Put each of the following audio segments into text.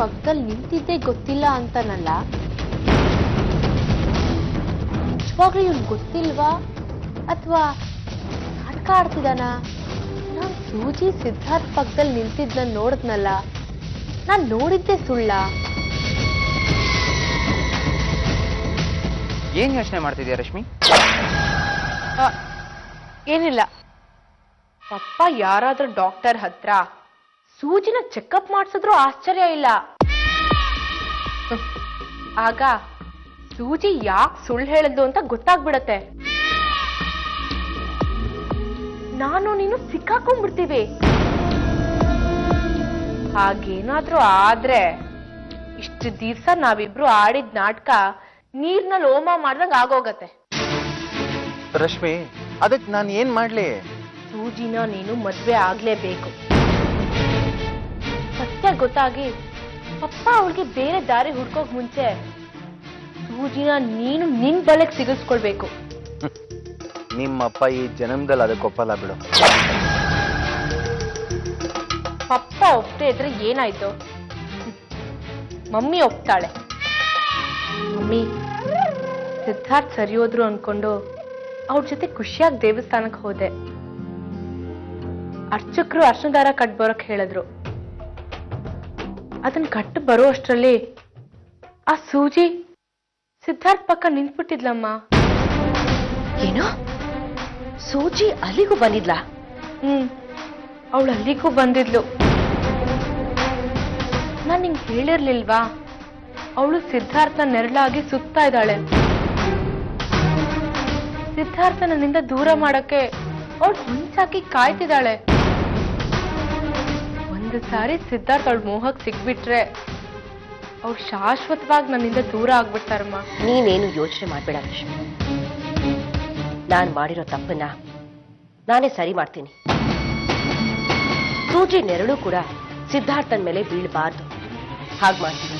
ಪಕ್ಕದಲ್ಲಿ ನಿಂತಿದ್ದೇ ಗೊತ್ತಿಲ್ಲ ಅಂತನಲ್ಲ, ನಿಜವಾಗ್ಲೂ ಇವ್ನು ಗೊತ್ತಿಲ್ವಾ ಅಥವಾ ನಾಟಕ ಆಡ್ತಿದಾನ? ನಾನು ಸೂಜಿ ಸಿದ್ಧಾರ್ಥ್ ಪಕ್ಕದಲ್ಲಿ ನಿಂತಿದ್ನ ನೋಡಿದ್ನಲ್ಲ, ನಾನು ನೋಡಿದ್ದೆ ಸುಳ್ಳ? ಏನ್ ಯೋಚನೆ ಮಾಡ್ತಿದ್ಯಾ ರಶ್ಮಿ? ಏನಿಲ್ಲ. ಪಪ್ಪ ಯಾರಾದ್ರೂ ಡಾಕ್ಟರ್ ಹತ್ರ ಸೂಜಿನ ಚೆಕಪ್ ಮಾಡಿಸಿದ್ರು ಆಶ್ಚರ್ಯ ಇಲ್ಲ. ಆಗ ಸೂಜಿ ಯಾಕೆ ಸುಳ್ಳು ಹೇಳಿದ್ಲು ಅಂತ ಗೊತ್ತಾಗ್ಬಿಡತ್ತೆ. ನಾನು ನೀನು ಸಿಕ್ಕಾಕೊಂಡ್ಬಿಡ್ತೀವಿ. ಹಾಗೇನಾದ್ರೂ ಆದ್ರೆ ಇಷ್ಟು ದಿವ್ಸ ನಾವಿಬ್ರು ಆಡಿದ ನಾಟಕ ನೀರ್ನಲ್ಲಿ ಹೋಮ ಮಾಡ್ದಂಗ್ ಆಗೋಗತ್ತೆ. ರಶ್ಮಿ, ಅದಕ್ಕೆ ನಾನು ಏನ್ ಮಾಡ್ಲಿ? ಸೂಜಿನ ನೀನು ಮದ್ವೆ ಆಗ್ಲೇಬೇಕು. ಸತ್ಯ ಗೊತ್ತಾಗಿ ಪಪ್ಪ ಅವಳಿಗೆ ಬೇರೆ ದಾರಿ ಹುಡ್ಕೋಕ್ ಮುಂಚೆ ಸೂಜಿನ ನೀನು ನಿನ್ ಬಲೆಗೆ ಸಿಗಿಸ್ಕೊಳ್ಬೇಕು. ನಿಮ್ಮಪ್ಪ ಈ ಜನ್ಮದಲ್ಲಿ ಅದಕ್ಕೆ ಒಪ್ಪಲ್ಲ ಬಿಡು. ಪಪ್ಪ ಒಪ್ಪದೆ ಇದ್ರೆ ಏನಾಯ್ತು? ಮಮ್ಮಿ ಒಪ್ತಾಳೆ. ಮಮ್ಮಿ ಸಿದ್ಧಾರ್ಥ್ ಸರಿ ಹೋದ್ರು ಅನ್ಕೊಂಡು ಅವ್ರ ಜೊತೆ ಖುಷಿಯಾಗಿ ದೇವಸ್ಥಾನಕ್ಕೆ ಹೋದೆ. ಅರ್ಚಕರು ಅರ್ಶನ ದಾರ ಕಟ್ ಬರೋಕ್ ಹೇಳಿದ್ರು. ಅದನ್ನ ಕಟ್ಟು ಬರೋ ಅಷ್ಟರಲ್ಲಿ ಆ ಸೂಜಿ ಸಿದ್ಧಾರ್ಥ್ ಪಕ್ಕ ನಿಂತ್ಬಿಟ್ಟಿದ್ಲಮ್ಮ. ಏನೋ ಸೂಜಿ ಅಲ್ಲಿಗೂ ಬಂದಿದ್ಲಾ? ಅವಳು ಅಲ್ಲಿಗೂ ಬಂದಿದ್ಲು. ನಾನ್ ನಿಂಗೆ ಹೇಳಿರ್ಲಿಲ್ವಾ, ಅವಳು ಸಿದ್ಧಾರ್ಥನ ನೆರಳಾಗಿ ಸುತ್ತಾ ಇದ್ದಾಳೆ. ಸಿದ್ಧಾರ್ಥ ನನ್ನಿಂದ ದೂರ ಮಾಡಕ್ಕೆ ಅವಳು ಹೊಂಚಾಕಿ ಕಾಯ್ತಿದ್ದಾಳೆ. ಒಂದು ಸಾರಿ ಸಿದ್ಧಾರ್ಥ್ ಅವಳ ಮೋಹಕ್ ಸಿಕ್ಬಿಟ್ರೆ ಅವ್ರು ಶಾಶ್ವತವಾಗಿ ನನ್ನಿಂದ ದೂರ ಆಗ್ಬಿಡ್ತಾರಮ್ಮ. ನೀನೇನು ಯೋಚನೆ ಮಾಡ್ಬೇಡ ರಶ್ಮಿ. ನಾನ್ ಮಾಡಿರೋ ತಪ್ಪನ್ನ ನಾನೇ ಸರಿ ಮಾಡ್ತೀನಿ. ಸೂಜಿ ನೆರಳು ಕೂಡ ಸಿದ್ಧಾರ್ಥನ ಮೇಲೆ ಬೀಳಬಾರ್ದು. ಹಾಗೆ ಮಾಡ್ತೀನಿ.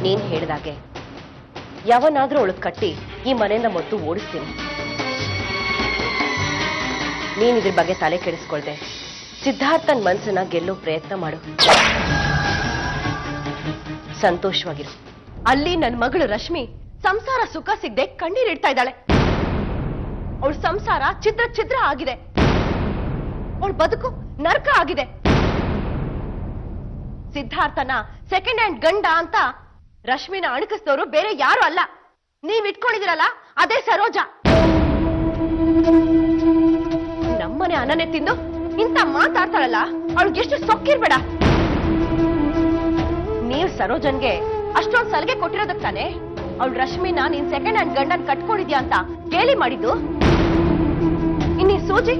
ನೀನ್ ಹೇಳಿದಾಗೆ ಯಾವನಾದ್ರೂ ಅವಳು ಕಟ್ಟಿ ಈ ಮನೆಯಿಂದ ಮೊದಲು ಓಡಿಸ್ತೀನಿ. ನೀನ್ ಇದ್ರ ಬಗ್ಗೆ ತಲೆ ಕೆಡಿಸ್ಕೊಳ್ದೆ ಸಿದ್ಧಾರ್ಥನ್ ಮನ್ಸನ್ನ ಗೆಲ್ಲೋ ಪ್ರಯತ್ನ ಮಾಡು. ಸಂತೋಷವಾಗಿರು. ಅಲ್ಲಿ ನನ್ನ ಮಗಳು ರಶ್ಮಿ ಸಂಸಾರ ಸುಖ ಸಿಗದೆ ಕಣ್ಣೀರಿಡ್ತಾ ಇದ್ದಾಳೆ. ಅವಳ ಸಂಸಾರ ಚಿತ್ರ ಚಿತ್ರ ಆಗಿದೆ. ಅವಳ ಬದುಕು ನರ್ಕ ಆಗಿದೆ. ಸಿದ್ಧಾರ್ಥನ ಸೆಕೆಂಡ್ ಹ್ಯಾಂಡ್ ಗಂಡ ಅಂತ ರಶ್ಮಿನ ಅಣಕಿಸಿದವರು ಬೇರೆ ಯಾರು ಅಲ್ಲ, ನೀವ್ ಇಟ್ಕೊಂಡಿದಿರಲ್ಲ ಅದೇ ಸರೋಜ. ನಮ್ಮನೆ ಅನ್ನನೆ ತಿಂದು ಇಂತ ಮಾತಾಡ್ತಾಳಲ್ಲ, ಅವಳಿಗೆ ಎಷ್ಟು ಸೊಕ್ಕಿರ್ಬೇಡ. ನೀವ್ ಸರೋಜನ್ಗೆ ಅಷ್ಟೊಂದು ಸಲಿಗೆ ಕೊಟ್ಟಿರೋದಕ್ ತಾನೆ ಅವಳು ರಶ್ಮಿನ ನೀನ್ ಸೆಕೆಂಡ್ ಹ್ಯಾಂಡ್ ಗಂಡನ್ ಕಟ್ಕೊಂಡಿದ್ಯಾ ಅಂತ ಗೇಲಿ ಮಾಡಿದ್ದು. ಇನ್ನೀ ಸೂಜಿ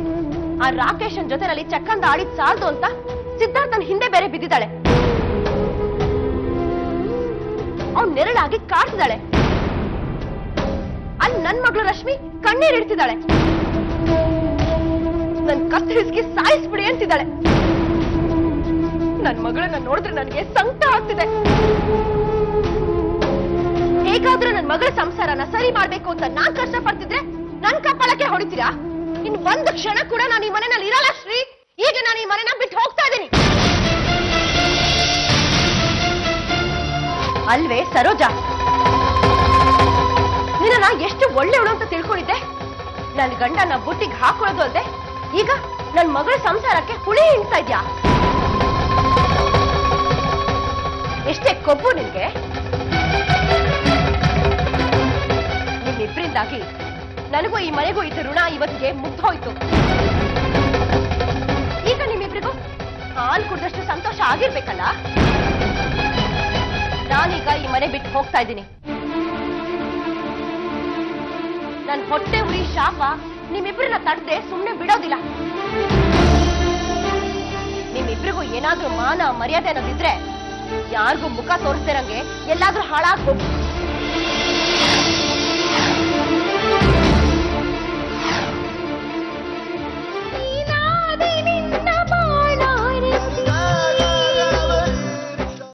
ಆ ರಾಕೇಶನ್ ಜೊತೆನಲ್ಲಿ ಚಕ್ಕಂದ ಆಡಿದ್ ಸಾಲ್ದು ಅಂತ ಸಿದ್ಧಾರ್ಥನ್ ಹಿಂದೆ ಬೇರೆ ಬಿದ್ದಿದ್ದಾಳೆ. ಅವ್ನು ನೆರಳಾಗಿ ಕಾಡ್ತಿದ್ದಾಳೆ. ಅಲ್ಲಿ ನನ್ ಮಗಳು ರಶ್ಮಿ ಕಣ್ಣೀರ್ ಇಡ್ತಿದ್ದಾಳೆ. ನನ್ ಕತ್ತರಿಸ್ಗೆ ಸಾಯಿಸ್ಬಿಡಿ ಅಂತಿದ್ದಾಳೆ. ನನ್ ಮಗಳನ್ನ ನೋಡಿದ್ರೆ ನನಗೆ ಸಂಕಟ ಆಗ್ತಿದೆ. ಹೇಗಾದ್ರೂ ನನ್ ಮಗಳ ಸಂಸಾರನ ಸರಿ ಮಾಡ್ಬೇಕು ಅಂತ ನಾನ್ ಕಷ್ಟ ಪಡ್ತಿದ್ರೆ ನನ್ ಕಪ್ಪಳಕ್ಕೆ ಹೊಡಿತೀರಾ? ಇನ್ ಒಂದು ಕ್ಷಣ ಕೂಡ ನಾನು ಈ ಮನೆಯಲ್ಲಿ ಇರಲ್ಲ ಶ್ರೀ. ಈಗ ನಾನು ಈ ಮನೆನ ಬಿಟ್ಟು ಹೋಗ್ತಾ ಇದ್ದೀನಿ. ಅಲ್ವೇ ಸರೋಜಾ, ನಿನ್ನ ಎಷ್ಟು ಒಳ್ಳೆಯವಳು ಅಂತ ತಿಳ್ಕೊಂಡಿದ್ದೆ. ನನ್ ಗಂಡನ ಬುಟ್ಟಿಗೆ ಹಾಕೊಳ್ಳೋದು ಅಲ್ದೆ ಈಗ ನನ್ ಮಗಳ ಸಂಸಾರಕ್ಕೆ ಹುಳಿ ಹಿಂಡ್ತಾ ಇದ್ಯಾ? ಎಷ್ಟೇ ಕೊಬ್ಬು ನಿನ್ಗೆ. ನಿಮ್ಮಿಬ್ರಿಂದಾಗಿ ನನಗೂ ಈ ಮನೆಗೂ ಇದ್ದ ಋಣ ಇವತ್ತಿಗೆ ಮುಗ್ದೋಯ್ತು. ಈಗ ನಿಮ್ಮಿಬ್ರಿಗೂ ಹಾಲು ಕುಡಿದಷ್ಟು ಸಂತೋಷ ಆಗಿರ್ಬೇಕಲ್ಲ. ನಾನೀಗ ಈ ಮನೆ ಬಿಟ್ಟು ಹೋಗ್ತಾ ಇದ್ದೀನಿ. ನನ್ ಹೊಟ್ಟೆ ಉರಿ ಶಾಪ ನಿಮ್ಮಿಬ್ರನ್ನ ತಡದೆ ಸುಮ್ನೆ ಬಿಡೋದಿಲ್ಲ. ನಿಮ್ಮಿಬ್ರಿಗೂ ಏನಾದ್ರೂ ಮಾನ ಮರ್ಯಾದೆ ಅನ್ನೋದಿದ್ರೆ ಯಾರಿಗೂ ಮುಖ ತೋರಿಸ್ತಿರಂಗೆ ಎಲ್ಲಾದ್ರೂ ಹಾಳಾಗ್ಬೇಕು.